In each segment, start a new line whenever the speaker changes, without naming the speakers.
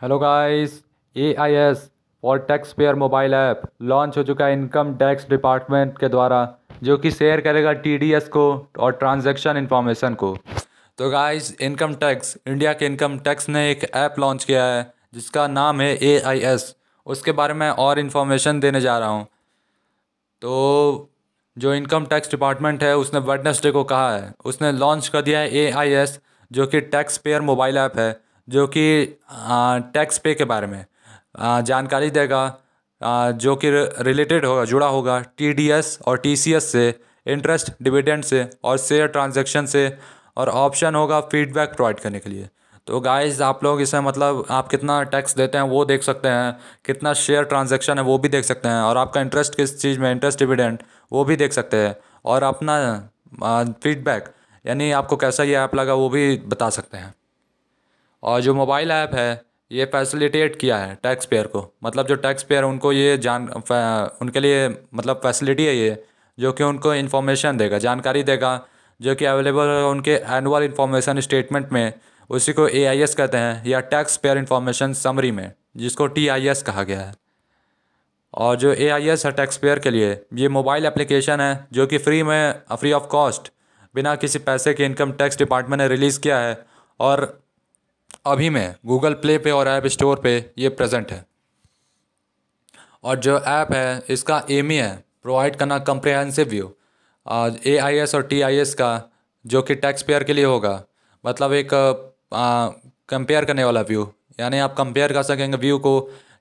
Hello guys. AIS और tax payer mobile app launch हो चुका है इनकम टैक्स डिपार्टमेंट के द्वारा, जो कि शेयर करेगा TDS को और ट्रांजैक्शन इन्फॉर्मेशन को। तो गाइस, इनकम टैक्स इंडिया के इनकम टैक्स ने एक ऐप लॉन्च किया है जिसका नाम है AIS। उसके बारे में और इन्फॉर्मेशन देने जा रहा हूँ। तो जो इनकम टैक्स डिपार्टमेंट है उसने वेडनेसडे को कहा है, उसने लॉन्च कर दिया है AIS, जो कि टैक्स पेयर मोबाइल ऐप है, जो कि टैक्स पे के बारे में जानकारी देगा, जो कि रिलेटेड होगा, जुड़ा होगा TDS और TCS से, इंटरेस्ट डिविडेंड से और शेयर ट्रांजैक्शन से, और ऑप्शन होगा फीडबैक प्रोवाइड करने के लिए। तो गाइस, आप लोग इसमें मतलब आप कितना टैक्स देते हैं वो देख सकते हैं, कितना शेयर ट्रांजैक्शन है वो भी देख सकते हैं, और आपका इंटरेस्ट किस चीज़ में, इंटरेस्ट डिविडेंड, वो भी देख सकते हैं, और अपना फीडबैक यानी आपको कैसा ये ऐप लगा वो भी बता सकते हैं। और जो मोबाइल ऐप है ये फैसिलिटेट किया है टैक्स पेयर को, मतलब जो टैक्स पेयर उनको ये उनके लिए मतलब फैसिलिटी है ये, जो कि उनको इन्फॉर्मेशन देगा, जानकारी देगा, जो कि अवेलेबल है उनके एनुअल इन्फॉर्मेशन स्टेटमेंट में। उसी को AIS कहते हैं, या टैक्स पेयर इन्फॉर्मेशन समरी में, जिसको TIS कहा गया है। और जो AIS है टैक्स पेयर के लिए, ये मोबाइल एप्लीकेशन है जो कि फ्री ऑफ कॉस्ट, बिना किसी पैसे के इनकम टैक्स डिपार्टमेंट ने रिलीज़ किया है, और अभी में गूगल प्ले पे और ऐप स्टोर पे ये प्रेजेंट है। और जो ऐप है इसका एम ही है प्रोवाइड करना कंप्रिहेंसिव व्यू AIS और TIS का, जो कि टैक्स पेयर के लिए होगा, मतलब एक कंपेयर करने वाला व्यू, यानी आप कंपेयर कर सकेंगे व्यू को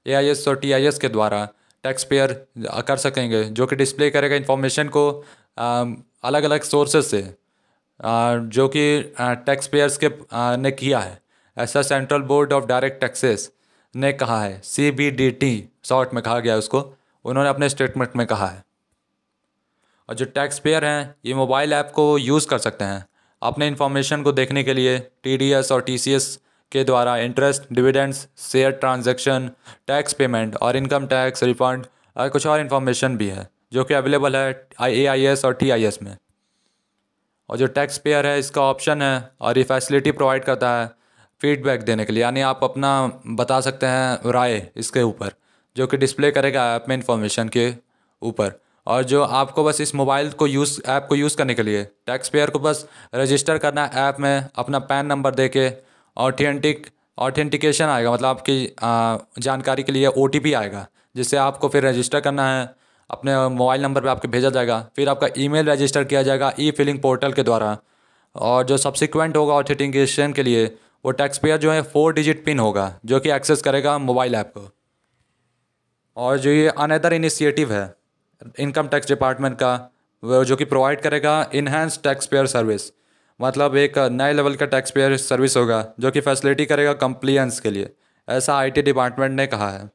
AIS और TIS के द्वारा, टैक्स पेयर कर सकेंगे, जो कि डिस्प्ले करेगा इन्फॉर्मेशन को अलग अलग सोर्सेज से, जो कि टैक्स पेयर्स के ने किया है, ऐसा central board of direct taxes ने कहा है, CBDT शॉर्ट में कहा गया है उसको, उन्होंने अपने स्टेटमेंट में कहा है। और जो टैक्स पेयर हैं ये मोबाइल ऐप को यूज़ कर सकते हैं अपने इन्फॉर्मेशन को देखने के लिए, TDS और TCS के द्वारा interest dividends, share transaction, tax payment और इनकम टैक्स रिफंड, और कुछ और इन्फॉर्मेशन भी है जो कि अवेलेबल है AIS और TIS में। और जो टैक्स पेयर है इसका ऑप्शन है, और ये फैसिलिटी प्रोवाइड करता है फीडबैक देने के लिए, यानी आप अपना बता सकते हैं राय इसके ऊपर, जो कि डिस्प्ले करेगा ऐप में इंफॉर्मेशन के ऊपर। और जो आपको बस इस मोबाइल को ऐप को यूज़ करने के लिए टैक्स पेयर को बस रजिस्टर करना है ऐप में, अपना पैन नंबर दे के ऑथेंटिकेशन आएगा, मतलब आपकी जानकारी के लिए OTP आएगा, जिससे आपको फिर रजिस्टर करना है, अपने मोबाइल नंबर पे आपके भेजा जाएगा, फिर आपका ईमेल रजिस्टर किया जाएगा E-फिलिंग पोर्टल के द्वारा। और जो सब्सिक्वेंट होगा ऑथेंटिकेशन के लिए, वो टैक्स पेयर जो है 4 डिजिट पिन होगा, जो कि एक्सेस करेगा मोबाइल ऐप को। और जो ये अनदर इनिशिएटिव है इनकम टैक्स डिपार्टमेंट का, वो जो कि प्रोवाइड करेगा इन्हेंस टैक्स पेयर सर्विस, मतलब एक नए लेवल का टैक्स पेयर सर्विस होगा, जो कि फैसिलिटी करेगा कंप्लायंस के लिए, ऐसा IT डिपार्टमेंट ने कहा है।